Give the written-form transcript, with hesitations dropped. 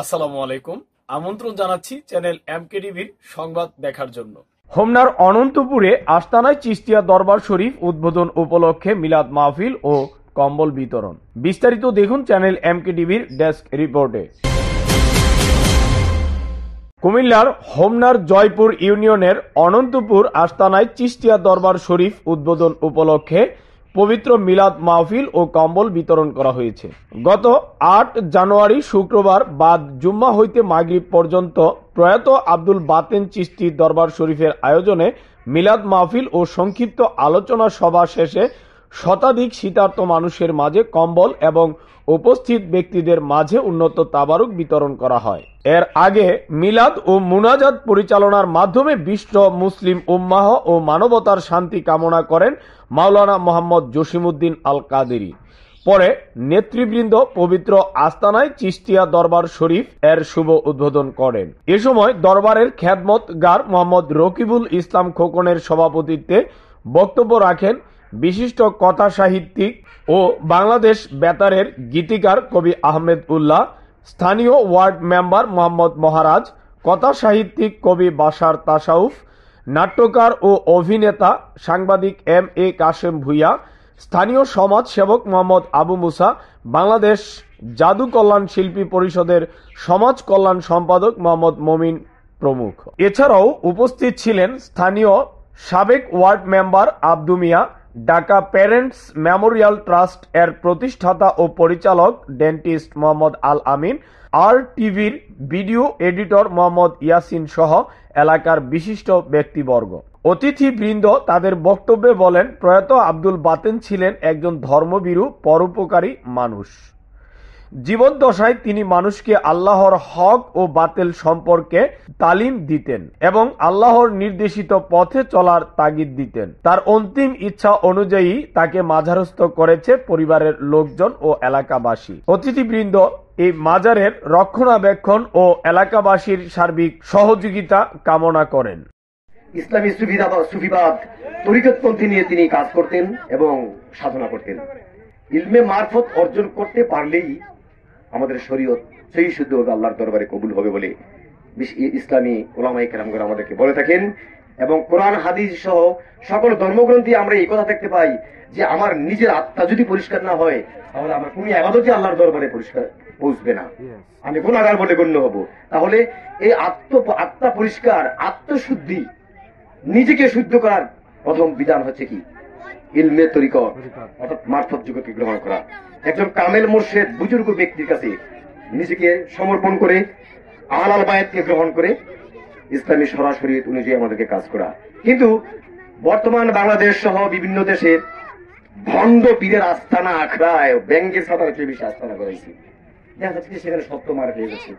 আসসালামু আলাইকুম। আমন্ত্রণ জানাচ্ছি চ্যানেল এমকেটিভির সংবাদ দেখার জন্য। হোমনার অনন্তপুরে আস্তানায় চিশতিয়া দরবার শরীফ উদ্বোধন উপলক্ষে মিলাদ মাহফিল ও কম্বল বিতরণ। বিস্তারিত দেখুন চ্যানেল এমকেটিভির ডেস্ক রিপোর্টে। কুমিল্লার হোমনার জয়পুর ইউনিয়নের অনন্তপুর আস্তানায় চিশতিয়া দরবার শরীফ উদ্বোধন উপলক্ষে পবিত্র মিলাদ মাহফিল ও কম্বল বিতরণ করা হয়েছে। গত ৮ জানুয়ারি শুক্রবার বাদ জুম্মা হইতে মাগরিব পর্যন্ত প্রয়াত আব্দুল বাতেন চিশতি দরবার শরীফের আয়োজনে মিলাদ মাহফিল ও সংক্ষিপ্ত আলোচনা সভা শেষে শতাধিক শীতার্ত মানুষের মাঝে কম্বল এবং উপস্থিত ব্যক্তিদের মাঝে উন্নত তাবারুক বিতরণ করা হয়। এর আগে মিলাদ ও মুনাজাত পরিচালনার মাধ্যমে বিশ্ব মুসলিম উম্মাহ ও মানবতার শান্তি কামনা করেন মাওলানা মোহাম্মদ জসিমউদ্দিন আল কাদেরী। পরে নেতৃবৃন্দ পবিত্র আস্তানায় চিশতিয়া দরবার শরীফ এর শুভ উদ্বোধন করেন। এ সময় দরবারের খেদমতগার মোহাম্মদ রকিবুল ইসলাম খোকনের সভাপতিত্বে বক্তব্য রাখেন বিশিষ্ট কথা সাহিত্যিক ও বাংলাদেশ বেতারের গীতিকার কবি আহমেদ উল্লাহ, স্থানীয় ওয়ার্ড মেম্বার মোহাম্মদ মহারাজ, কথা সাহিত্যিক কবি বাশার তাসাউফ, নাট্যকার ও অভিনেতা সাংবাদিক এম.এ. কাশেম ভূঁইয়া, স্থানীয় সমাজ সেবক মোহাম্মদ আবু মুসা, বাংলাদেশ জাদু কল্যাণ শিল্পী পরিষদের সমাজ কল্যাণ সম্পাদক মোহাম্মদ মমিন প্রমুখ। এছাড়াও উপস্থিত ছিলেন স্থানীয় সাবেক ওয়ার্ড মেম্বার আব্দু মিয়া, ঢাকা প্যারেন্টস মেমোরিয়াল ট্রাস্ট এর প্রতিষ্ঠাতা ও পরিচালক ডেন্টিস্ট মোহাম্মদ আল আমিন, আর টিভির ভিডিও এডিটর মোহাম্মদ ইয়াসিন সহ এলাকার বিশিষ্ট ব্যক্তিবর্গ। অতিথিবৃন্দ তাদের বক্তব্যে বলেন, প্রয়াত আব্দুল বাতেন ছিলেন একজন ধর্মভীরু পরোপকারী মানুষ। জীবদ্দশায় তিনি মানুষকে আল্লাহর হক ও বাতিল সম্পর্কে তালিম দিতেন এবং আল্লাহর নির্দেশিত পথে চলার তাগিদ দিতেন। তার অন্তিম ইচ্ছা অনুযায়ী তাকে মাজারস্থ করেছে পরিবারের লোকজন ও এলাকাবাসী। অতিথিবৃন্দ এই মাজারের রক্ষণাবেক্ষণ ও এলাকাবাসীর সার্বিক সহযোগিতা কামনা করেন। ইসলামী সুফিবাদ তরিকতপন্থী নিয়ে তিনি কাজ করতেন এবং সাধনা করতেন। ইলমে মারফত অর্জন করতে পারলেই আমাদের শরীয়ত সেই শুদ্ধ আল্লাহর দরবারে কবুল হবে বলে ইসলামী ওলামায়ে কেরামগণ আমাদেরকে বলে থাকেন। এবং কোরআন হাদিস সহ সকল ধর্মগ্রন্থে আমরা এই কথা দেখতে পাই যে আমার নিজের আত্মা যদি পরিষ্কার না হয় তাহলে আমার কোন ইবাদতই আল্লাহর দরবারে পরিষ্কার পৌঁছবে না, আমি গুনাহগার বলে গণ্য হব। তাহলে এই আত্মা পরিষ্কার, আত্মশুদ্ধি, নিজেকে শুদ্ধ করার প্রথম বিধান হচ্ছে কি? ইলমে তরিকত অর্থাৎ মারফত যুগকে গ্রহণ করা। একজন কামেল মুর্শেদ বুজুর্গ ব্যক্তির কাছে নিজেকে সমর্পণ করে আহলাল বায়াতকে গ্রহণ করে ইসলামী সরাসরি অনুযায়ী আমাদেরকে কাজ করা। কিন্তু বর্তমান বাংলাদেশ সহ বিভিন্ন দেশে ভণ্ড পীরের আস্তানা আখড়ায় ব্যঙ্গের সাথে বেশি আস্তানা করাইছে, দেখা যাচ্ছে সেখানে সত্য মার হয়ে গেছে।